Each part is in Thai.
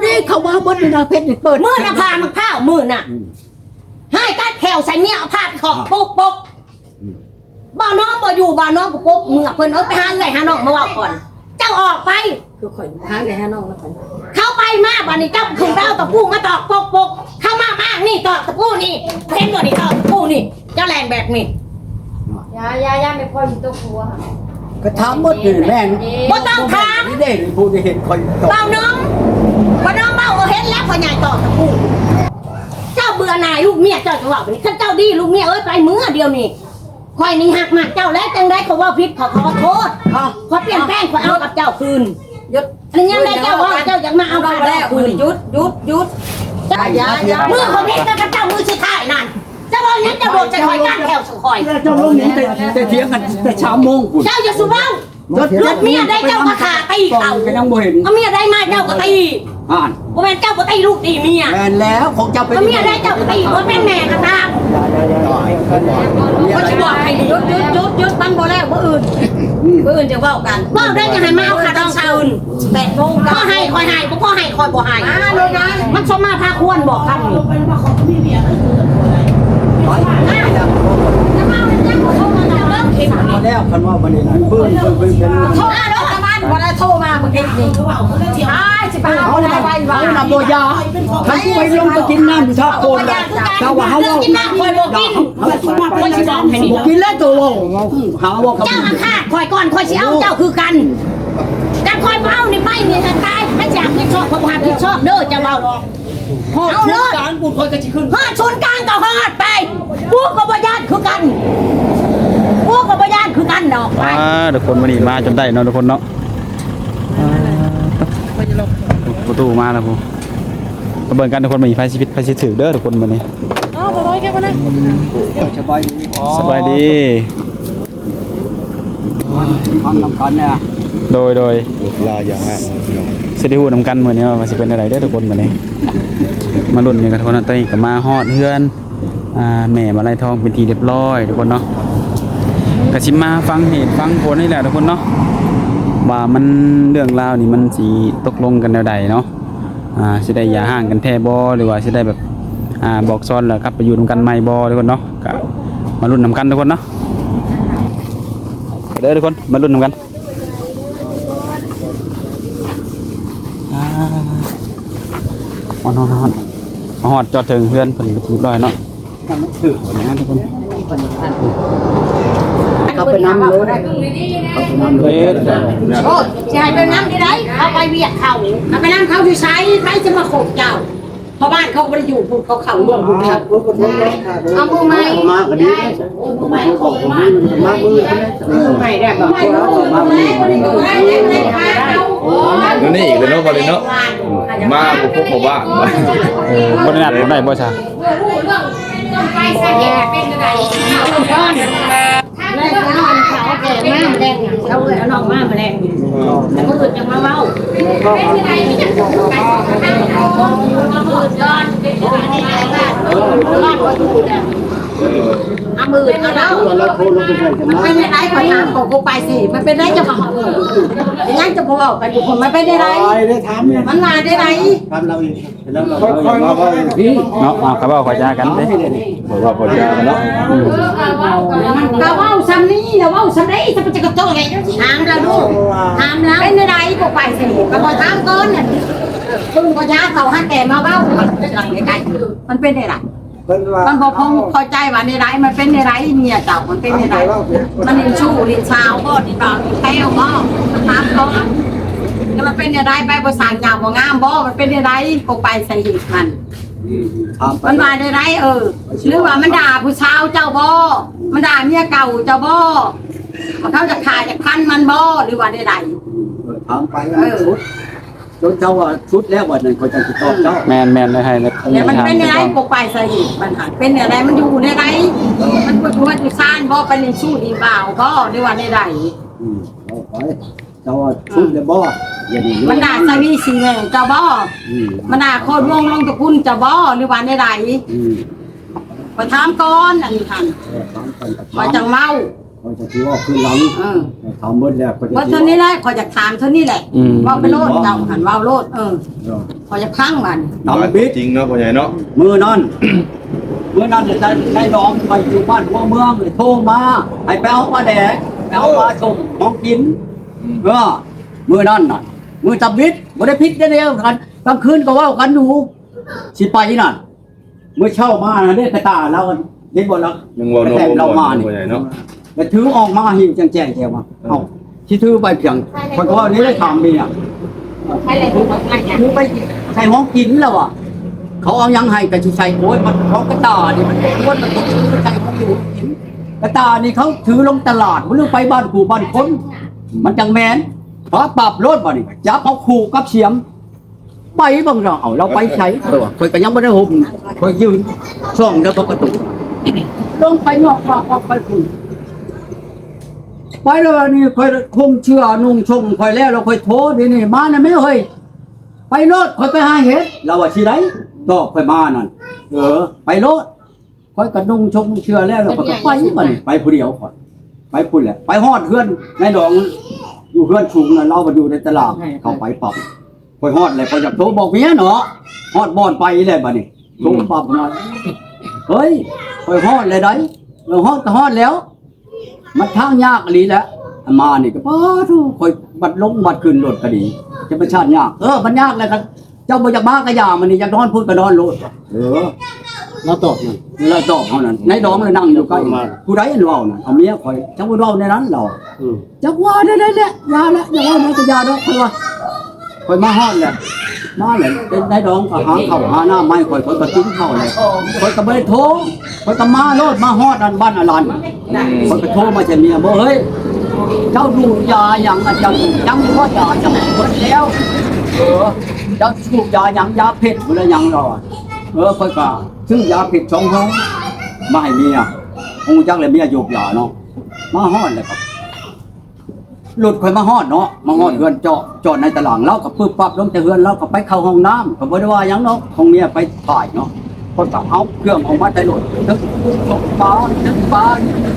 นี่เขาว่าบนนาเพชรเปิด มือน่ะพามันข้าวมือน่ะให้กัดแถวใส่เมียเอาผ้าขอกปุ๊กปุ๊กบ่น้องบ่อยู่บ่น้องปุ๊กเมื่อเพิ่นไปหาเลยหาน้องมาว่าก่อนเจ้าออกไป คือข่อยหาเลยฮะน้องแล้วข่อย เข้าไปมาบัดนี้เจ้าถึงแล้วตะปูมาตอกปุ๊กปุ๊กเข้ามานี่ตอกตะปูนี่เห็นบ่นี่ตอกตะปูนี่เจ้าแรงแบบนี้ ยาไม่พออยู่ตัวครัว ก็ถามหมดนี่แม่น บ่ต้องถาม นี่เด้ผู้ที่เห็นข่อย เบาน้องบ่น้องเบาเห็นแล้วพ่อใหญ่ตอกตะปูเจ้าเบื่อหน่ายลูกเมียเจ้าจะว่าแบบนี้ถ้าเจ้าดีลูกเมียเอ้ยไปมื้อเดียวนี่คอยนี่หักมากเจ้าแล้วจังได้เขาว่าผิดขอโทษขอเปลี่ยนแปลงขอเอากับเจ้าคืน ยุด อันนี้ยังได้เจ้าว่าเจ้าอยากมาเอากับเราคืน ยุดมือของพี่กับเจ้ามือสุดท้ายนั่นเจ้าว่านี้เจ้าโดนจะคอยกั้นแถวสุคอย เจ้าลงนี่แต่เถียงกันแต่เช้าโมงคุณ เจ้าอย่าสุบ้ารถเมียได้เจ้ามาขาตีเขา ก็ยังบ่เห็น เอาเมียได้มาเจ้าก็ตี อ่าน บ่แม่นเจ้าก็ตีลูกตีเมีย แม่นแล้วของเจ้าเป็น เอาเมียได้เจ้าก็ตีบ่แม่นแม่ก็ตามก็จะบอกให้ยุดตั้งบ่แล้วบ่อื่นจะเว้ากันเว้าได้ยังให้มาเอาขาดองซาอื่น8 โมงก็ให้คอยให้บ่พอให้คอยบ่ให้มันสมมาพาควรบอกคำนี้มาแล้วคันว่าบัดนี้เพิ่นเป็น โทรมาเนาะตะบ้านบ่ได้โทรมาเมื่อกี้นี่สิไปหา เขา คน น่ะ ไว้ เขาน่ะบ่ยาคันกูไปลงไปกินน้ำอยู่ท่าโคนน่ะเขาว่าเฮา กินน้ำคอยบ่กินคนสิบอกให้นี่ กินแล้วตัวหาว่า เจ้าอาฆาตคอยก่อนคอยสิเอาเจ้าคือกันแต่คอยบ่เอานี่ไปนี่จะตายไม่อยากผิดชอบความผิดชอบเด้อจะเว้าเอาเลย การกูคอยก็สิขึ้น ฮอดชนกลางก็ฮอดไปพวกกับบ่ญาติคือกันพวกกับบ่ญาติคือกันดอกไป ทุกคนวันนี้มาจนได้เนาะทุกคนเนาะประตูมาแล้วพูกระเบื้องกันทุกคนมีไฟชีวิตไฟชีวิตถือเด้อทุกคนวันนี้ สบายดี สบายดี ทำนำกันเนี่ย โดย ลาอย่างนั้น สิได้ฮู้นำกันมื้อนี้ว่าสิเป็นอะไรเด้อทุกคนวันนี้มาลุ้นกันทุกคนตอนนี้ก็มาฮอดเฮือนแม่มาไล่ทองเป็นทีเรียบร้อยทุกคนเนาะก็สิมาฟังเหตุฟังผลนี่แหละทุกคนเนาะว่ามันเรื่องราวนี่มันสิตกลงกันแนวใดเนาะสิได้อย่าห่างกันแท้บ่หรือว่าสิได้แบบบอกซ้อนแล้วกลับไปอยู่นำกันใหม่บ่ทุกคนเนาะก็มาลุ้นนำกันทุกคนเนาะเด้อทุกคนมาลุ้นนำกันฮอดจอดถึงเพื่อนเพิ่นเรียบร้อยเนาะถืออย่างนั้นทุกคนเขาไปนำเลยเขาไปนำเลย โอ้สิให้ไปน้ำที่ไหนเอาไปเวียดเขาเอาไปน้ำเขาที่ใช้ใครจะมาโขกเจ้าเพราะบ้านเขาไม่ได้อยู่พูดเขาเข่าร่วมพูดครับเอามือไม้ มาก็ดีผมมาของผมมามือใช่ไหม ไม่ได้บอก มามือ แล้วนี่อีกเลยเนาะบอลเนาะมาพวกผมว่า บ่ได้นัดบ่ได้บ่ซะ ไปใส่แย่เป็นอะไรก้อนแล้วก็นอนเขาแก่มากแดงเขาเลยเอานอนมากแดงแล้วก็อื่นยังมาเมาเป็นอะไรไม่จะถูกไปเอามือก้อนเป็นอะไรก้อนก็ถูกเนี่ยเอามือเอาแล้วมันเป็นอะไรขอถามของกูไปสิมันเป็นอะไรจะมาของยังจะบอกไปบุคคลมันเป็นอะไร ได้ทำเนี่ย มันมาได้ไร ทำเราอีกแล้วเราพี่ เนาะเขาบอกขอจากันเด้ บอกว่าพอดีกันเนาะ เราว่าซ้ำนี้เราว่าซ้ำนี้จะเป็นจะกระโจนไงถามเราดูถามแล้วเป็นอะไรกูไปสิก็บอกถามก้อนเนี่ยพึ่งก็ยาเขาให้แก่มาเบ้ามันเป็นอะไรมันบอกพอใจว่าในไรมันเป็นในไรเนี่ยเจ้ามันเป็นในไรมันเป็นชู้ดินชาวก็ดินดอนแก้วก็ถามก้อนมันเป็นในไรไปภาษาหยาบงามบ่มันเป็นในไรกูไปใส่หินมันมาในไรหรือว่ามันด่าผู้ชาวเจ้าบ่มันด่าเมียเก่าเจ้าบ่เขาจะขาจะพันมันบ่หรือว่าในไร ทำไปชุดจนเจ้าว่าชุดแล้ววันนั้นเขาจะติดต่อเจ้า แมนเลยให้เลย เนี่ยมันเป็นอะไรปกไปใส่มันหันเป็นอะไรมันอยู่ในไรมันมันอยู่ซ่านบ่ไปในสู้ดีเปล่าบ่หรือว่าในไร เจ้าว่าชุดเลยบ่อย่างนี้ มันด่าใส่พี่สีแม่เจ้าบ่มันด่าโคตรวงลงตะกุนเจ้าบ่หรือว่าในไรไปถามก่อนอันนี้ทันมาจังเมา เขาจะคิดว่าคือหลังทำหมดแล้ว ว่าเท่านี้แหละขออยากถามเท่านี้แหละว่าไปโลดเจ้าหันว่าโลด พอจะพังมัน ทำบิด จริงเนาะพ่อใหญ่เนาะ มือนั่นจะได้น้องไปอยู่บ้านหัวเมืองเลยโทรมาให้ไปเอาปลาแดกไปเอาปลาชมของกินมือนั่นน่ะมือจับบิดบ่ได้พิษได้เดียวกันกลางคืนก็ว่ากันอยู่สิไปน่ะมือเช่ามาเด้กระตาเราเห็นบ่ล่ะ ยังว่า แต่เรามานี่ พ่อใหญ่เนาะ แล้วถือออกมาหิวแจ้งแกว่าเอ้าสิถือไปเพียงคนก็ว่านี่ได้ถามเมีย ใครเลยพูดว่าไงเนี่ย ถือไปใส่ห้องกินแล้วอ่ะเขาเอายังให้กับชิชัยโอ้ยมันเขากระตานี่มันอ้วนมันต้องถือใส่ห้องอยู่กินกระตานี่เขาถือลงตลาดมันเรื่องไปบ้านกูบ้านคนมันจังแมนพอปรับรถบ่นี่จับเอาขู่กับเสียมไปบางเราเอาเราไปใช้คอยก็ยังไม่ได้ห่มคอยยืนช่องแล้วก็กระตุกลงไปนอกปากออกไปคุณไปแล้วนี่คอยคุมเชื่อนุ่งชงคอยแล้วเราคอยโทษนี่มานะไม่เฮ้ยไปรถคอยไปหาเห็ดเราว่าชีไรก็คอยมานั่นไปรถคอยกระนุ่งชงเชื่อแล้วเราก็ไปมันไปผู้เดียวก่อนไปพูดแหละไปฮอดเพื่อนในดองอยู่เพื่อนชุงนะเราไปอยู่ในตลาดเขาไปปรับคอยฮอดเลยคอยอยากโทรบอกเมียเนาะฮอดบ่อนไปเลยบ้านี่โทรปรับหน่อยเฮ้ยคอยฮอดเลยได้เราฮอดก็ฮอดแล้วมันทางยากอะไรแล้วมานี่ก็ป้าทุกคอยบัดลงบัดขึ้นรถก็ดีจะเป็นชาติยากมันยากเลยกันเจ้าบ่อยากบ้ากระยามันนี่อยากนอนพูดก็นอนโลดเราตอบนั่นเราตอบเขานั่นในดองเลยนั่งอยู่ใกล้ผู้ใดอันเรานั่นเอาเมียคอยจังว่าเราในนั้นเราจักว่าได้ยาแล้วอย่าว่าในกระยาดอกคอยมาฮอดแหละมาเลยในดองก็หาเข้าหาหน้าไม้คอยก็ติ้งเข้าเลยคอยก็ไม่ได้โทรคอยก็มาโลดมาฮอดอันบ้านอลันคอยก็โทรมาจะเมียบ่เฮ้ยเจ้าดูยาอย่างอาจารย์ยังพ่อยาจะหมดแล้วเจ้าสูบยาอย่างยาเผ็ดหรือยังรอค่อยก็ซื้อยาเผ็ด2 ห้องมาให้เมียคงจักเลยเมียโยกยาเนาะมาฮอดเลยครับหลุดค่อยมาฮอดเนาะมาฮอดเฮือนจอดในตลาดเราก็ปึ๊บปั๊บลงแต่เฮือนเราก็ไปเข้าห้องน้ำก็บ่ได้ว่าหยังเนาะของเมียไปถ่ายเนาะคนก็เอาเครื่องออกมาได้โหลดทั้งปลา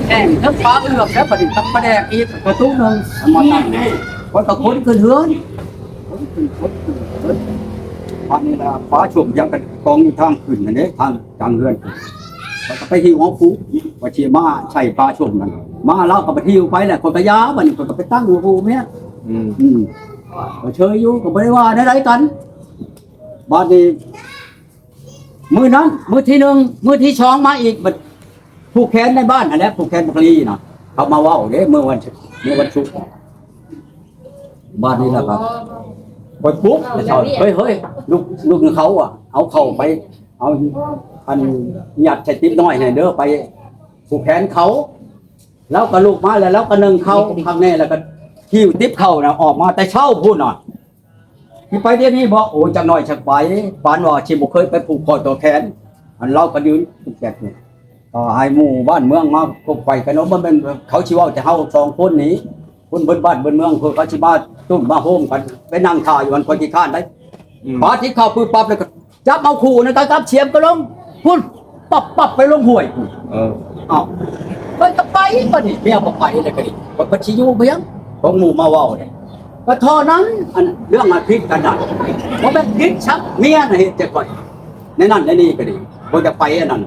แห้งทั้งปลาเอือบแล้วประดิษฐ์ทั้งปลาแดกอีกประตูนึงมาตั้งคนก็คนขึ้นเฮือนอันนี้ล่ะฟ้าชุ่มยังกันกองอยู่ทางขึ้นอันนี้ทางเฮือนก็ไปหิวของผู้ว่าสิมาใช้ฟ้าชุ่มนั่นมาเราก็ไปหิวไปแหละคนก็ยาบัดนี้คนก็ไปตั้งหัวผู้เมียก็เชยอยู่ก็บ่ได้ว่าได้กันบัดนี้มือนั้นมือที่1มือที่2มาอีกบัดผู้แขนในบ้านอันนี้ผู้แขนบักลีน่ะเขามาเว้าเด้มื้อวันศุกร์บ้านนี้ล่ะครับไปปุ๊บเฮ้ยลูกเขาอ่ะเอาเข้าไปเอาอันหยัดใส่ติ๊บน้อยให้เด้อไปผู้แขนเขาแล้วก็ลูกมาแล้วก็นึ่งเขาทำแน่แล้วก็หิ้วติ๊บเขาน่ะออกมาแต่เช้าพูดหน่อยที่ไปเดี๋ยวนี้บอกโอ้จังหน่อยชักไปปานว่าชิบุเคยไปผูกคอตัวแขนอันเราก็ยืนผูกแขนนี่ต่อให้หมู่บ้านเมืองมาก็ไปกันเนาะมันเป็นเขาชิว่าจะเฮา2 คนนี้คนเบิ้นบ้านเบิ้นเมืองคือเขาชิมาตุ้มมาโฮมกันไปนั่งท่าอยู่อันคนที่ข้านได้พอที่เข้าปืนปั๊บเลยก็จับเอาขู่นะก็จับเฉียมก็ลงพุ่นปับไปลงห้วยเอามันก็ไปปะนี่เมียบอกไปเลยก็ดิก็ชิอยู่เพียงของหมู่มาเว้าเนี่ยก็เท่านั้นอันเรื่องมาพลิกกันได้เพราะเป็นพลิกชักเมียน่ะเฮ็ดแต่ก่อนในนั้นในนี้ก็ดีบ่จะไปอันนั้น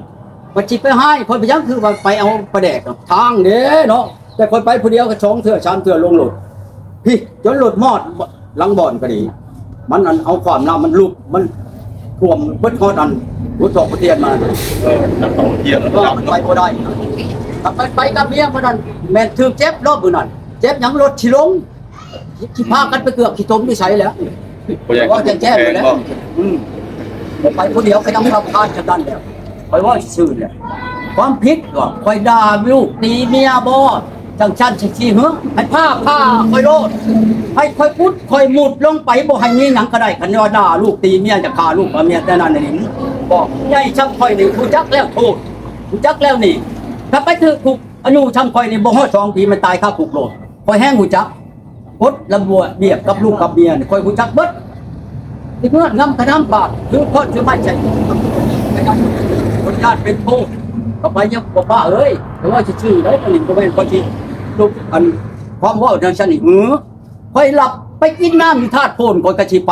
บ่จิไปให้คนไปยังคือว่าไปเอาประแดกทางเด้เนาะแต่คนไปผู้เดียวก็2 เทื่อ3 เทื่อลงรถพี่จนรถมอดหลังบ่อนก็ดีมันอันเอาความน้ำมันลุกมันท่วมเบิดฮอดอันผู้ตกประเทศมานักท่องเที่ยว มันไปบ่ได้ไปกับเมียบ่นั้นแม่นถูกเจ็บรอบมื้อนั้นเจ็บหยังรถสิลงสิพากันไปเกือบสิจมที่ไสแล้วว่าแจ้งไปแล้วไปผู้เดียวก็ยังรับทานกันนั่นแล้วคอยว่าซื่อแหละความผิดก็คอยด่าลูกตีเมียบ่จังชั้นสิเฮ้อให้ผ้าคอยโลดให้คอยพุดคอยมุดลงไปบ่ให้มีหยังก็ได้คันว่าด่าลูกตีเมียจะฆ่าลูกเมียแต่นั้นนี่บอกใหญ่ช่างคอยนี่ผู้จักแล้วโทษผู้จักแล้วนี่ถ้าไปถึกคุกอายุช่างคอยนี่บ่ฮอด2 ปีมันตายคาคุกโลดคอยแห้งหูจักพดลำบัวเบียบกับลูกกับเมียนี่คอยหูจักเบิดที่เมื่องำกระน้ำปากคือคนคือไม่ใช่คนญาติเป็นโทษก็ไปยังบอกว่าเอ้ยแต่ว่าชื่อได้ผลิตก็เป็นคนที่ลูกอันความว่าดังฉันอีกค่อยหลับไปกินน้ำอยู่ธาตุโพนคนกระชีไป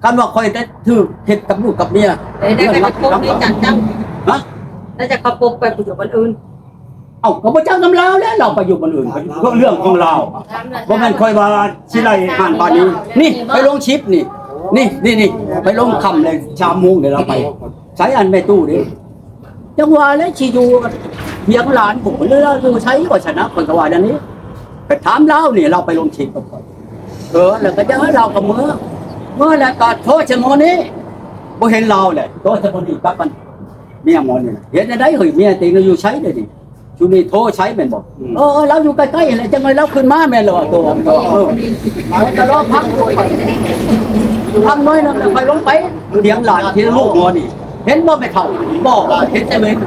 กันว่าคอยได้ถือเฮ็ดกับลูกกับเมีย ได้ไปพบนี่จัดจัง ฮะ แล้วจะเขาพบไปอยู่คนอื่น เอ้าก็บ่จังกับเราแล้วเราไปอยู่คนอื่นก็เรื่องของเราบ่แม่นค่อยว่าสิไล่อ่านปานนี้นี่ไปลงชิปนี่นี่ไปลงคำเลยชามมุงเดี๋ยวเราไปใช้อันแม่ตู้ดิจังหวะแล้วสิอยู่เพียงหลานผมเรืออยู่ใช้ก็ชนะคนก็ว่าดังนี้ไปถามเรานี่เราไปลงชิปกับคนแล้วก็จะให้เรากับเมื่อแล้วก็โทษชะโมนี้บ่เห็นเราเลยโทษชะโมนี้กับมันเมียหมอนี่เห็นได้เฮ้ยเมียติงอยู่ใช้ได้ดิชูนี่โทรใช้แม่นบอกเราอยู่ใกล้ๆอะไรจังเลยเราขึ้นมาแม่นหรอตัวจะรอพักพักน้อยนะไปลงไปเลี้ยงหลานที่ลูกหมอนี่เห็นบ่ไม่เท่าบอกเห็นแต่เว้น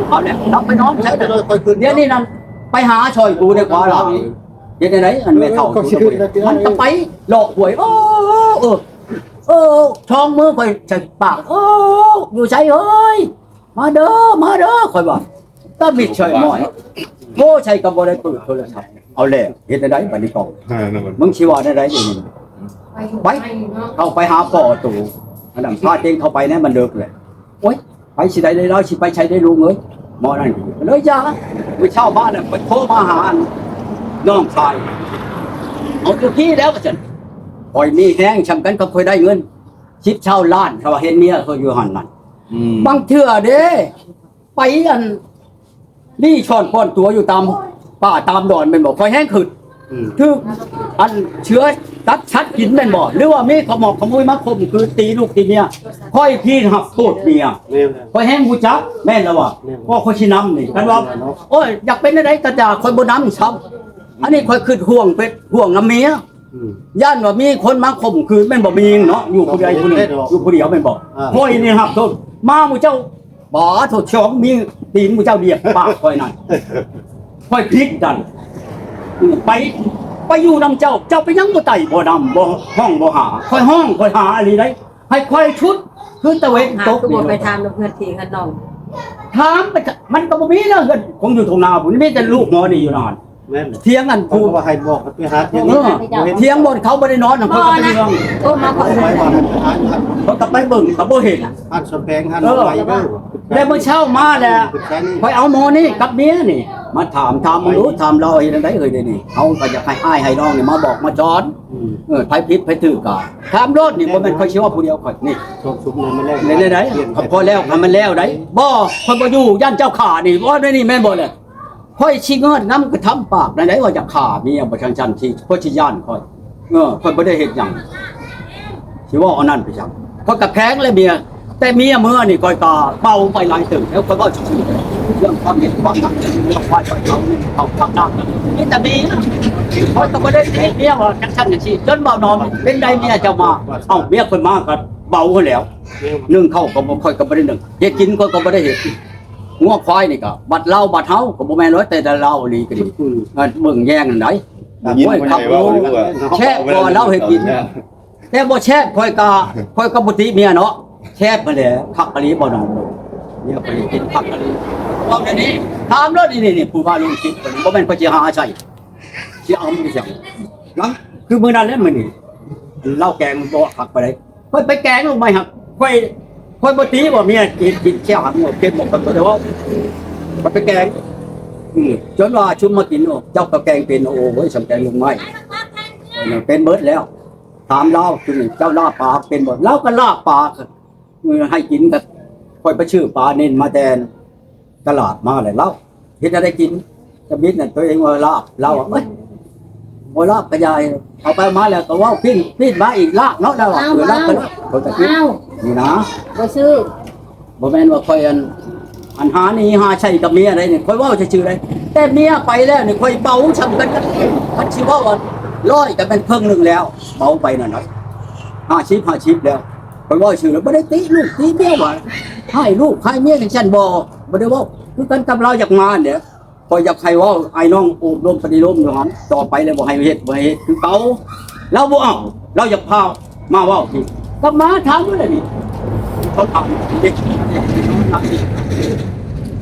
เอาเนี่ยเราไปน้องใช้แต่เดี๋ยวนี้นั่นไปหาชอยกูในขวาหลังเดี๋ยวไหนอันไม่เท่ามันจะไปหลอกหวยช่องมือคอยใส่ปากอยู่ใช้เอ้ยมาเด้อคอยบอกก็มิดเฉยหน่อยโง่ใช้กับบริษัทโทรศัพท์เอาแล้วเห็นได้บัดนี้ก่อนมึงชีวาได้ยังไปเข้าไปหาป่อตู่อันนั้นพาเองเข้าไปเนี่ยมันเลิกเลยโอ๊ยไปสิได้เลยเราสิไปใช้ได้ลุงเอ้ยหมอนั่นเลยจ้าไปเช่าบ้านไปโทรมาหาน้องชายเอาอยู่ที่แล้วก็ฉันปล่อยมีแห้งชำกันก็ค่อยได้เงินชิปเช่าล้านเขาเห็นเมียเขาอยู่หันนั่นบางเทื่อเด้ไปอันนี่ช่อนป้อนตัวอยู่ตามป่าตามดอนเป็นบ่คอยแห้งขึ้นคืออันเชื้อตัดชัดกินเป็นบ่หรือว่ามีขมอกขมุยมาคมคือตีลูกตีเมียค่อยพี่หักโทษเมียคอยแห้งหูจักแม่นแล้วว่ะก็คอยชิน้ำนี่กันว่าโอ้ยอยากเป็นอะไรกระจาคอยบนน้ำช้ำอันนี้คอยขึ้นห่วงเป็นห่วงน้ำเมียย่านว่ามีคนมาข่มคือแม่นบ่มีเนาะอยู่ผู้ใดผู้หนึ่งอยู่ผู้เดียวแม่นบ่ค่อยนี่หักโทษมาหมู่เจ้าบ่โทษช่องมีตีนหมู่เจ้าเดียบปากค่อยนั่นค่อยพลิกดันไปอยู่นำเจ้าไปยังบ่ไต่บ่นำบ่ห้องบ่หาค่อยห้องค่อยหาอะไรได้ให้ค่อยชุดคือตะเวนตก ตัวไปทำเพื่อนทีกันน้อง ถามไปมันก็บ่มีเนาะเงินคงอยู่ตรงนาพุ่นมีแต่ลูกนอนนี่อยู่นอนเที่ยงกัน พูดว่าให้บอกไปหาเที่ยง เที่ยงบ่เขาบ่ได้นอนน่ะเพิ่นก็ไปเรื่อง โอ้มาขอ ไว้ว่าหา เขาก็ไปเบิ่งเขาบ่เห็น หันสแปงหันไว้เด้อ แล้วเมื่อเช้ามาแล้วค่อยเอาหมอนี่กับเมียนี่มาถามมึงรู้ถามเราเฮ็ดจังได๋เอ้ยเดี๋ยวนี้เฮาก็อยากให้อ้ายให้น้องนี่มาบอกมาสอนไผผิดไผถูกก็ถามรถนี่บ่แม่นค่อยสิว่าผู้เดียวค่อยนี่ ชกชุบมันแรก ได้พอแล้วมันแล้วได้บ่ค่อยบ่อยู่ย่านเจ้าข่านี่บ่ได้นี่แม่นบ่เลยค่อยชิเงินน้ำกระทำปากไหนว่าจะข่าเมียบ่ชันที่เพราะสิย่านค่อยค่อยบ่ได้เฮ็ดหยังสิว่าเอานั่นไปจังค่อยก็แพงเลยเมียแต่เมียเมื่อนี่ค่อยก็เป่าไปหลายตึกแล้วค่อยก็ชื่อเรื่องความเห็นความรักเรื่องความเขาทำหน้านี่แต่มีนะค่อยก็บ่ได้เมียว่าจังซั่นจังซี่จนบ่นอนเป็นใดเมียเจ้ามาเอ้าเมียเพิ่นมาก็เบาเฮาแล้วนึ่งเข้าก็บ่ค่อยก็บ่ได้นึ่งเฮ็ดกินก็บ่ได้เฮ็ดงัวควายนี่ก็บัดเล่าบัดเฮาก็บ่แม่นร้อยแต่เล่านี่ก็ดีเบิ่งแย่งนั่นได้โอ้ยครับแช่บ่เล่าให้กินแต่บ่แช่ค่อยก็บ่ติเมียเนาะแช่ไปแล้วคักอะลีบ่นอนเนี่ยไปกินคักอะลีว่าแค่นี้ถามรถนี่ผู้ว่าลุงคิดบ่แม่นก็สิหาใช่สิเอามันจังนะคือมื้อนั้นแล้วมื้อนี้เล่าแกงบ่คักไปได้ค่อยไปแกงลงไปหักค่อยบ่ตีบ่เมียกินแช่หักเก็บหมดกันแต่ว่ามันไปแกงจนว่าชุมมากินเจ้าก็แกงเป็นโอ้ยสำแกงลงไม้เป็นเบิดแล้วถามเล่าคือเจ้าล่าปลาเป็นบ่เล่าก็ล่าปลาให้กินกับค่อยไปชื่อปลาเน้นมาแทนตลาดมาเลยเล่าเฮ็ดได้กินจะมิดน่ะตัวเองว่าลาบเล่าเอ้ยบ่ลาบกระยายเอาไปมาแล้วก็ว่าปิ้นมาอีกลาบเนาะแล้วลาบกันเขาจะกินนี่นะ บ่ซื้อ บ่แม่นว่าค่อยอันหานี่หาใช่กับเมียอะไรนี่ค่อยเว้าซื่อๆเลยแต่เมียไปแล้วนี่ค่อยเบาช้ำกันมันสิว่าร้อยก็เป็นเพิ่งนึงแล้วเบาไปนั่นน่ะ50แล้วค่อยเว้าซื่อแล้วบ่ได้ติลูกติเมียว่าให้ลูกให้เมียจังซั่นบ่ได้เว้าคือกันกับเราอยากมาเนี่ยค่อยอยากให้เว้าไอ้น้องอบรมปฏิรมอยู่หั่นต่อไปแล้วบ่ให้เฮ็ดคือเก่าเราบ่เอาเราอยากพามาเว้าพี่ก็มาถามเลยนี่เขาทำเด็ก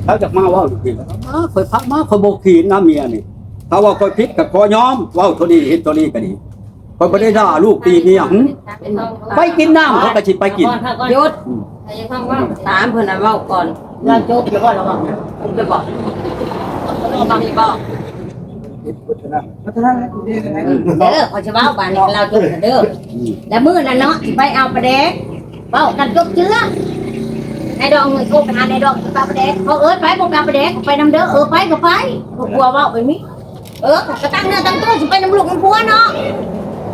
แล้วจากมาว่าจริงมาคอยพักมาคอยโบกีนน้าเมียนี่ถ้าว่าคอยพิษกับคอยย้อมว่าตัวนี้เห็นตัวนี้ก็ดีค คนบ่ได้ด่าลูกตีนี่หยังไปกินน้ำเขาก็สิไปกิน หยุด จะฟังว่า ถามเพิ่นน่ะเว้าก่อนเราจบเดี๋ยวก่อนระวังนะผมจะบอกระวังอีกบ่เด้อขอจะเว้าบ้านนี้เราจบเด้อแล้วมื้อนั้นเนาะสิไปเอาปลาแดกเว้ากันจบเจื้อในดองเงินโทรไปหาในดองปลาแดกเขาไปบ่ปลาแดกไปนำเด้อไปก็ไปกลัวเว้าไปมิก็ตั้งเนื้อตั้งตัวสิไปนำลูกนำผัวเนาะ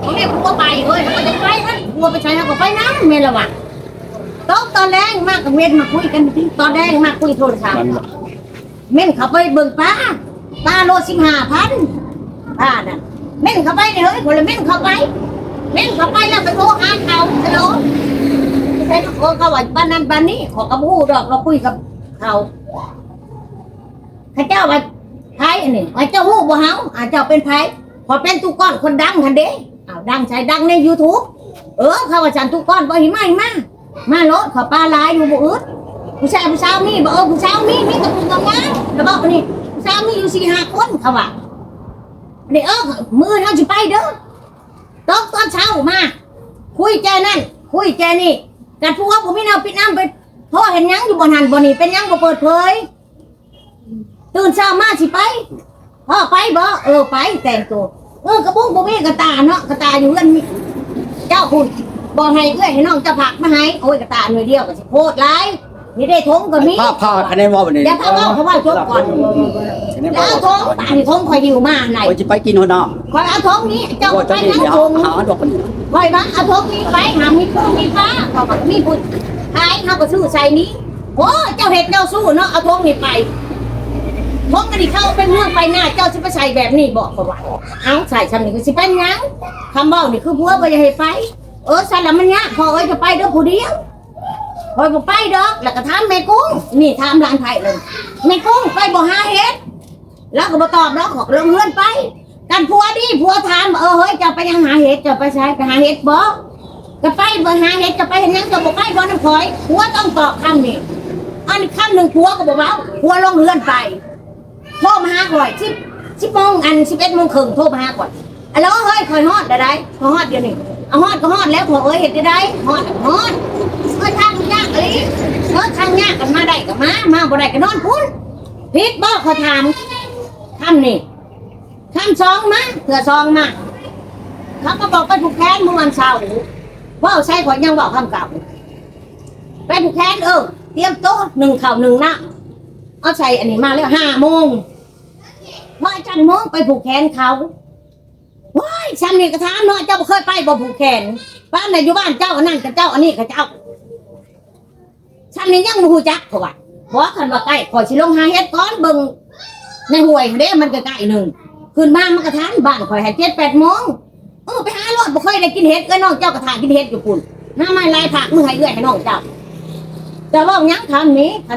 เขาเรียกผัวไปเฮ้ยมันจะไปนั่นผัวไปใช้เขาก็ไปนำแม่นละว่ะตอนแรกมากกับเว้นมาคุยกันตอนแรกมาคุยโทรศัพท์เม่นเขาไปเบิ่งป้าโล15,000ป้าน่ะเม่นเขาไปเฮ้ยคนละเม่นเขาไปแล้วไปโทรหาเขาฮัลโหลใช่เขาว่าบ้านนั้นบ้านนี้ขอกระบูดอกเราคุยกับเขาข้าเจ้าว่าไพ่นี่ไอ้เจ้าฮู้บ่เฮาเจ้าเป็นไพ่พอเป็นตุกก้อนคนดังทันเด้ดังใช้ดังใน YouTube เขาว่าฉันตุกก้อนบ่หิมารถเขาปลาลายอยู่บ่อึดผู้ชายมีบ่ผู้ชายมีกับผู้งามแล้วบอกนี่ผู้ชายมีอยู่4-5 คนเขาว่านี่มื้อเฮาสิไปเด้อตอนเช้ามาคุยแจนั่นคุยแจนี่กันผู้ว่าผมมีแนวปิดน้ำไปโทรเห็นยังอยู่บนหันบนนี่เป็นยังบ่เปิดเผยตื่นเช้ามาสิไปพ่อไปบ่ไปแต่งตัวกระบุ้งบ่มีกระตาเนาะกระตาอยู่เฮือนมีเจ้าคุณบอกให้เอ้ยให้น้องจะผักมาให้โอ้ยกระตาหน่วยเดียวก็สิโพดหลายนี่ได้ทงก็มีผ้าคะแนนว่าบัดนี้ เดี๋ยวเขาว่าเขาว่าจบก่อนแล้วทงตานี่ทงคอยหิวมาไหน ว่าสิไปกินหัวหน้า คอยเอาทงนี้เจ้า ว่า ไป จะนี่ นั่งทง หาดอกมัน คอยบ้าเอาทงนี้ไปหามีปูมีฟ้าเขาบอกมีบุญขายเขาก็ซื้อใส่นี้โอ้เจ้าเห็ดเจ้าสู้เนาะเอาทงนี้ไปทงกันนี่เข้าเป็นเมืองไปหน้าเจ้าสิไปใส่แบบนี้บอกเขาว่าเอาใส่ชำนี่คือสิเป็นยังคำบอกนี่คือพัวไปอย่าให้ไปใส่แล้วมันเนี้ยพอจะไปเด้อผู้เดียวพอบอกไปดอกแล้วก็ถามแม่กุ้งนี่ถามร้านไผ่เลยแม่กุ้งไปบ่หาเห็ดแล้วก็บ่ตอบแล้วขอลงเลื่อนไปกันผัวดิผัวถามเฮ้ยจะไปยังหาเห็ดจะไปใช้ไปหาเห็ดบ่จะไปบ่หาเห็ดจะไปเห็นยังจะบ่ไปบ่น้ำข่อยผัวต้องตอบคำนี้อันคำหนึ่งผัวก็บอกว่าผัวลงเลื่อนไปโทรมาหาข่อย10 โมง11 โมงครึ่งโทรมาหาข่อยแล้วเฮ้ยข่อยฮอดได้ข่อยฮอดเดี๋ยวนี้ฮอดก็ฮอดแล้วข่อยเห็ดได้ฮอดทางยากเลยทางยากกันมาได้ก็มาบ่ได้ก็นอนพุ่นพิษบ่เขาถามคำนี่คำ2มาเผื่อ2มาเขาก็บอกไปผูกแขนเมื่อวันเสาร์ว่าใช่ข่อยยังบอกคำเก่าไปผูกแขนเตรียมโต๊ะ1 ข้าว 1 น้ำเอาใส่อันนี้มาแล้ว5 โมงพอจันโมงไปผูกแขนเขาว้ายฉันนี่ก็ถามเนาะเจ้าเคยไปบ่ผูกแขนบ้านไหนอยู่บ้านเจ้าอันนั้นกับเจ้าอันนี้กับเจ้าฉันนี่ยังบ่ฮู้จักเขาว่าบอกคันว่าใกล้ขอสิลงหาเฮ็ดก่อนเบิ่งในห้วยเด้มันก็ใกล้หนึ่งขึ้นมามันก็ทานบ้านข่อยให้7-8 โมงไปหารถบ่เคยได้กินเฮ็ดน้องเจ้าก็ทานกินเฮ็ดอยู่พุ่นน้าไม้ลายผักมือให้เอื้อยให้น้องเจ้าแต่ว่ายังคำนี้คั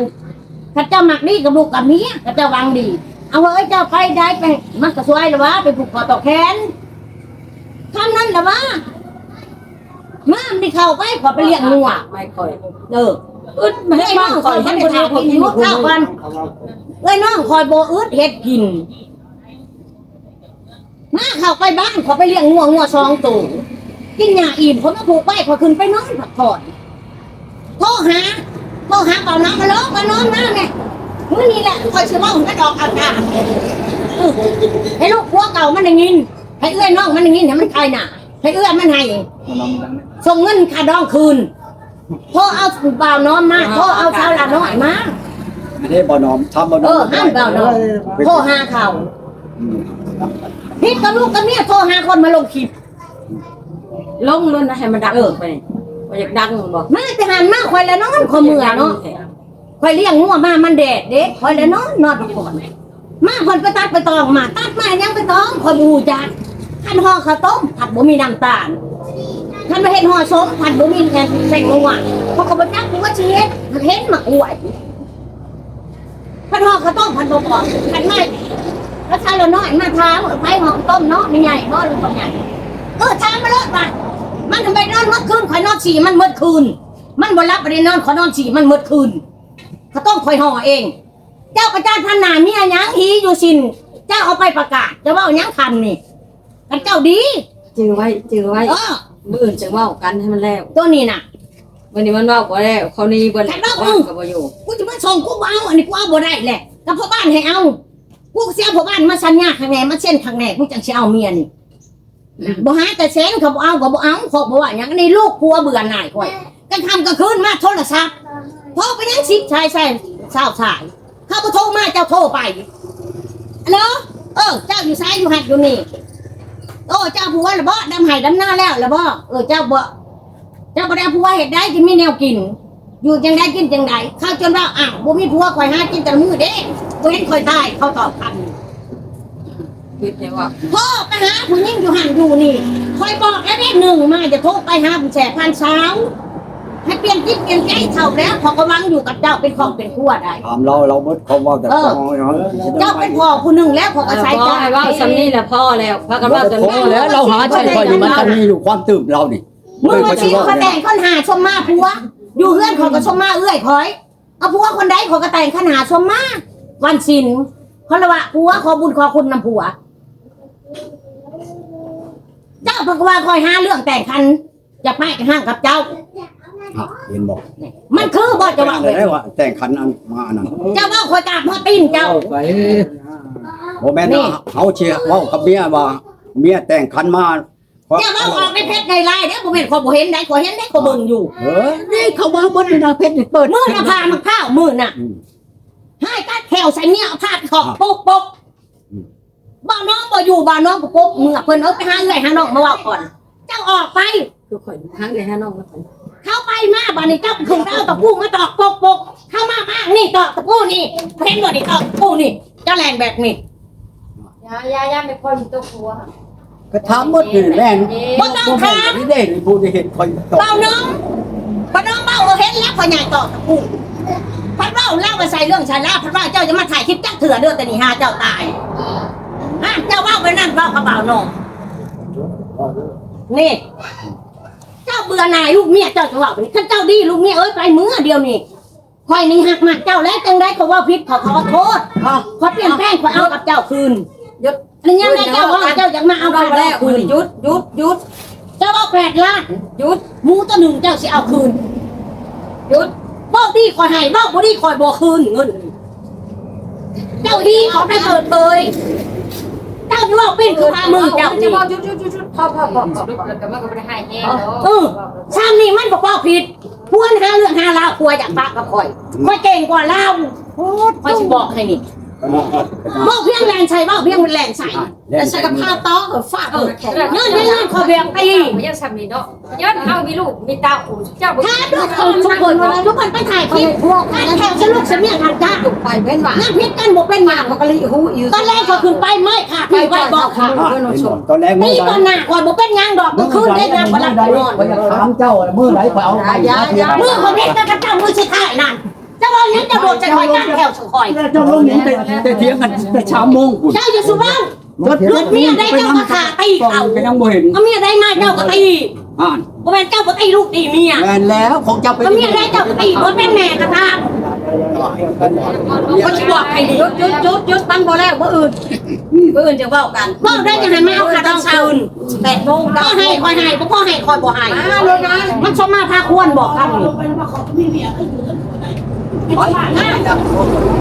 นเจ้ามักดีกับลูกกับเมียคันเจ้าวางดีเอาเอ้ยเจ้าไปได้ไปมันก็สวยแล้ววะไปผูกคอต่อแขนคำนั้นแล้ววะมาไม่เข้าไปขอไปเลี้ยงงัวไม่ค่อยไม่ให้น้องคอยให้ไปทานกินยุดข้าวกันน้องคอยโบอึดเฮ็ดกินมาเข้าไปบ้านขอไปเลี้ยงงัว2 ตัวกินหญ้าอิ่มผมก็ผูกไปขอขึ้นไปนอนพักผ่อนโทรหาเป่าน้ำมาล้อมาน้องน้าเนี่ยมื้อนี้แหละคอยชื่อว่าผมก็ดอกอากาศให้ลูกผัวเก่ามันได้ยินให้เอื้อยน้องมันได้ยินให้มันคลายหน้าให้เอื้อยมันให้ส่งเงินค่าดองคืนโทรเอาบ่าวน้อมมาโทรเอาชาวละน้อยมาอันนี้บ่น้อมทำบ่น้อม ห้ามบ่าวน้อมโทรหาเขาพี่กับลูกกับเมียโทรหาคนมาลงคลิปลงนั่นนะให้มันดังไปมันอยากดังบอกมาจะหันมาคอยแล้วนอนคอยเมื่อเนาะคอยเลี้ยงงัวมามันแดดเด็กคอยแล้วนอนพักผ่อนมาคนไปตัดไปตองมาตัดมายังไปตองคอยบูจักขันห่อข้าวต้มผัดบ่มีน้ำตาลขันมาเห็ดห่อส้มผัดบ่มีแกงใส่งัวเพราะเขาไปจักกูว่าชีเฮ็ดมันเห็นมาอวดขันห่อข้าวต้มผัดบ่พอขันไม่แล้วชาเราน้อยมาท้าไผ่ห่อต้มเนาะใหญ่เนาะหรือใหญ่ทานมาเลยมามันทำไมนอนเมื่อคืนคอยนอนฉี่มันเมื่อคืนมันบ่รับไปนอนขอนอนฉี่มันเมื่อคืนเขาต้องคอยห่อเองเจ้าประจานพันนาเนี่ยยังฮีอยู่สินเจ้าเอาไปประกาศจะว่ายังคันนี่กันเจ้าดี จื้อไว้มื้ออื่นจะเว้ากันให้มันแล้ว ตัวนี้น่ะ วันนี้มันเว้าบ่แล้วเขานี่บ่แล้วก็บ่อยู่ กูจะมาส่งกูเอาอันนี้กูเอาบ่ได้แหละกับพ่อบ้านให้เอากูเสียพ่อบ้านมาสัญญาข้างในมาเส้นข้างในกูจังสิเอาเมียนี่บ่หาแต่แสนเขาบ่เอาก็บ่เอาขอบ่ว่าหยังนี่ลูกผัวเบื่อหน่ายข่อยกันทำก็คืนมาโทรศัพท์โทรไปนั่ง10ชายแซ่สาวสายเขาบ่โทรมาเจ้าโทรไปฮัลโหลเจ้าอยู่ซ้ายอยู่หัดอยู่นี่โอ้เจ้าผัวละบ่ดำไห้ดำหน้าแล้วละบ่เจ้าบ่ได้ผัวเฮ็ดได้จะมีแนวกินอยู่จังได้กินจังไดข้าวจนว่าอ้าวบ่มีผัวข่อยหากินแต่ละมื้อเด้บ่เห็นข่อยตายเขาตอบคำ คิดได้ว่า โทรไปหาผู้หญิงอยู่หันอยู่นี่คอยบอกแล้วได้หนึ่งมาจะโทรไปหาผู้แสบพันเช้าให้เปลี่ยนจิตเปลี่ยนใจเท่าแล้วพอกำลังอยู่กับเจ้าเป็นของเป็นขั้วได้ ถามเราเบิดเขาว่าแต่ของเนาะ เจ้าเป็นพ่อผู้หนึ่งแล้วพอกระใช้ พ่อ เจ้า ให้เว้าซ้ำนี่แหละพ่อแล้วพากัน เรา เว้าจน พอแล้วเราหาใช่ค่อยอยู่มันจะมีอยู่ความตื่นเรานี่ มือวันที่เขาแต่งขันหาชมมาผัวอยู่เฮือนเขาก็ชมมาเอื้อยคอยเอาผัวคนใดเขาก็แต่งขันหาชมมาวันศิลเขาละว่าผัวขอบุญขอคุณนำผัวเจ้าพกว่าคอยหาเรื่องแต่งคันจะไปกันห้างกับเจ้า เห็นบอก มันคือบ่จะว่า ได้ว่าแต่งขันอันมาอันนั้น เจ้าว่าคอยกราบพ่อตีนเจ้า ไปบ่แม่นเขาเชียร์ว่ากับเมียว่าเมียแต่งขันมา เจ้าว่าออกในเพชรในลายเด้อบ่แม่นคนบ่เห็นได้ขอเห็นได้ขอเบิ่งอยู่ นี่เขาว่าบนนาเพชรนี่เปิด มือน่ะพามันข้าวมือน่ะให้กัดแถวใส่เมียเอาผ้าขอกปกบ่น้องบ่อยู่บ่น้องบ่ปกเมื่อเพิ่นเอาไปหาเอื้อยหาน้องมาเว้าก่อน เจ้าออกไป คือข่อยหางเลยฮะน้องแล้วข่อย เข้าไปมาบัดนี้เจ้าขึ้นเอาตะปูมาตอกปกเข้ามามากนี่ตอกตะปูนี่เห็นบ่นี่ตอกตะปูนี่เจ้าแรงแบบนี้ ยาไม่ค่อยมีตัวผัว ก็ถามหมดนี่แม่นี่เด่นผู้ที่เห็นคอย เบาน้องบ่น้องเบาเห็นแล้วพ่อใหญ่ตอกตะปูพัดเล่าไปใส่เรื่องฉันแล้วพัดว่าเจ้าจะมาถ่ายคลิปจักเถื่อเด้อแต่นี่หาเจ้าตายเจ้าเว้าไปนั่นเว้ากระเป๋าน้องนี่เจ้าเบื่อหน่ายลูกเมียเจ้าจะว่าไปถ้าเจ้าดีลูกเมียไปมื้อเดียวนี่คอยนี่หักมากเจ้าแล้วจังได้เขาว่าผิดขอโทษขอเปลี่ยนแปลงขอเอากับเจ้าคืนนี่ยังไงเจ้าว่าเจ้าอยากมาเอากับแล้วคืนหยุดเจ้าเอา8 ล้านหยุดหมูตัวหนึ่งเจ้าสิเอาคืนหยุดบอกดีคอยให้บอกบ่ดีคอยบ่คืนเงินเจ้าดีขอไปเปิดเผยเจ้าที่ว่าเป็นคือพามือเจ้านี่ จุดพ่อแล้วก็มันก็บ่ได้ให้แฮงเนาะ ซ้ำนี่มันบอกว่าผิดพวนหาเรื่องหาลาวครัวอยากปากกับคอยเก่งกว่าลาวคอยสิบอกให้นี่บอกเพียงแรงใส่บอกเพียงแรงใส่แต่ใส่กับผ้าต้อฟาดเงื่อนคอเบียงตี บ่ยังซ้ำนี่เนาะย้อนเอามีลูกมีเต้าเจ้าบ่ ถ้าทุกคนไปถ่ายคลิปการแถวสนุกเสมียงหันจ้า ไปเป็นว่า นั่งพิษกันบอกเป็นหมากบอกเลยตอนแรกก็ขึ้นไปไม่ค่ะไปไว้บอกค่ะ ตอนแรก นี่ตอนหน้าคอยบอกเป็นงานดอกก็ขึ้นได้งานวันละนอน อยากถามเจ้ามือไหนขอเอาไป มือของเพชรกับเจ้ามือชิถ่ายนั่นเจ้าว่ายังจะโดดจะคอยกันแถวสุคอย เจ้าลงนี้แต่เถียงกันแต่เช้าโมงคุณ เจ้าอยู่สุบ้านรถเมียได้เจ้าก็ขาตีเขา ก็ยังบ่เห็น เอาเมียได้มาเจ้าก็ตี อ่าน บ่แม่นเจ้าก็ตีลูกตีเมีย แม่นแล้วของเจ้าไป เอาเมียได้เจ้าก็ตีบ่เป็นแม่กระทำเขาสิบอกให้ดี จุดมันบ่แล้วบ่อื่นจะเว้ากัน บอกได้จะให้มาเอาขาต้องคืน 8 โมง ก็ให้คอยให้บ่พอให้คอยบ่ให้มันชมมาพาควรบอกคำนี้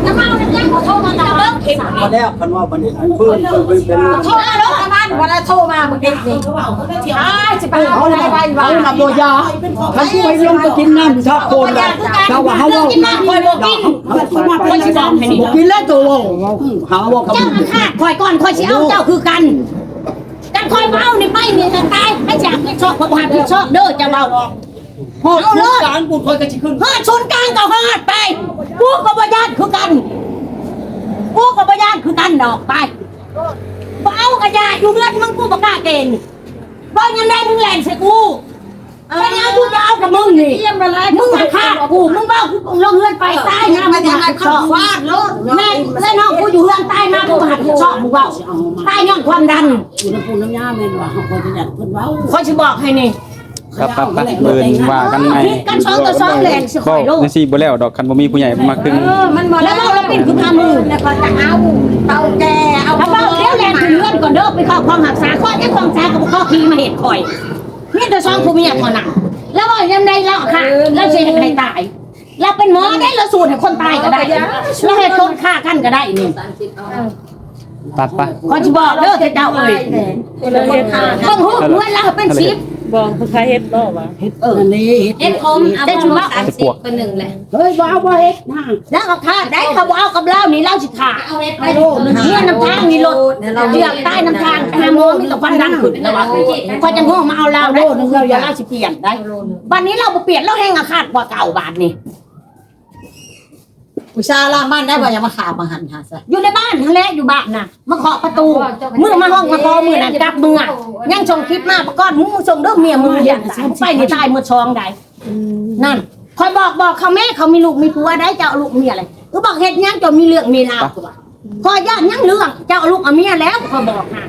จะมาเอาเรื่องขอโทษมาแต่เริ่มเข็ม พอแล้วคันว่าวันนี้เพิ่นเป็น โทษนะรถบ้านเวลาโทรมาเมื่อกี้นี่จะไป เขาน่ะเขาน่ะบ่ยาคันผู้ให้ลงไปกินน้ำชอบโคนน่ะเจ้าว่าเฮาเว้า กินน้ำคอยบอกกินคอยสิบอกให้นี่ บ่กินแล้วตัวหาว่าเขา เจ้ามันขาดคอยก่อนคอยสิเอาเจ้าคือกันกันคอยเมานี่ไปนี่จะตายให้จากให้ชอบความหักชอบเด้อจะเมาเอาเลย กลางกูคอยก็สิขึ้น ฮอดชนกลางก็ฮอดไปกูกับญาติคือกันกูกับญาติคือกันดอกไปบ่เอากระยาอยู่เรือนมึงกูบ่กล้าเกณฑ์บ่ยังได้มึงแล่นใส่กูไปเอากูจะเอากับมึงนี่มึงมาฆ่ากูมึงเบ้ากูลงเรือนไปตายนะมันจะมาชอบฟาดรถแม่แล้วน้องกูอยู่เรือนตายมากูหัดชอบมึงเบ้าตายย้อนความดัน อุณหภูมิน้ำยาแม่นว่าเขาคนจะอยากเพิ่นเว้า คอยสิบอกให้นี่ ครับเบิ่นว่ากันใหม่ กันซ้อนต่อซ้อนแหลนสิค ก็ อยลูก จังซี่บ่แล้วดอกคันบ่มีผู้ใหญ่มาครึ่ง มันบ่ แล้วเราเป็นคือพามือแล้วก็จะเอาเตาแก่เอาเบาเลี้ยวแรงคือ เลื่อนก่อนเด้อไปเข้าความหักษาข้อที่ความช้ากับข้อทีมาเหตุคอยนี่แต่ซ้อมผู้เมียคนนั้นแล้วว่ายังไงเราค่ะเราเสียให้ตายเราเป็นหมอได้เราสูตรให้คนตายก็ได้เราให้คนฆ่ากันก็ได้นี่ ปัดปะ ขอจะบอกเด้อเจ้าเอ้ยต้องหูเมื่อเราเป็นสิบ บอกผู้ชายเฮ็ดบ่ว่า อันนี้ เฮ็ดคมเอาบ่30เป็น1แหละ เฮ้ยว้าวบ่เฮ็ดนะ แล้วก็ฆ่าได้เขาเอากับเรานี่เราสิฆ่า เอาเฮ็ดไป เนี่ยน้ำทางมีรถเลือกใต้น้ำทางหาโมงมีตะวันดังขึ้นแล้วว่าพอจะง่วงมาเอาเราได้เราสิเปลี่ยนได้บัดนี้เราบ่เปลี่ยนเราแห้งอาฆาตกว่าเก่าบาทนี่ ผู้ชายล่างบ้านได้บ่อย่ามาขาบมาหันหาซะ อยู่ในบ้านทั้งแรกอยู่บ้านน่ะมาเคาะประตูมือมาห้องมาคอมือนั่นกลับมือยังส่งคลิปมาประก้อนมือส่งเด้อเมียมืออย่างไปในใต้มือชองได้นั่นคอยบอกเขาแม่เขามีลูกมีผัวได้เจ้าลูกเมียอะไรก็บอกเฮ็ดยังเจ้ามีเรื่องมีราวพอย่านยังเรื่องเจ้าลูกเอาเมียแล้วเขาบอกนะ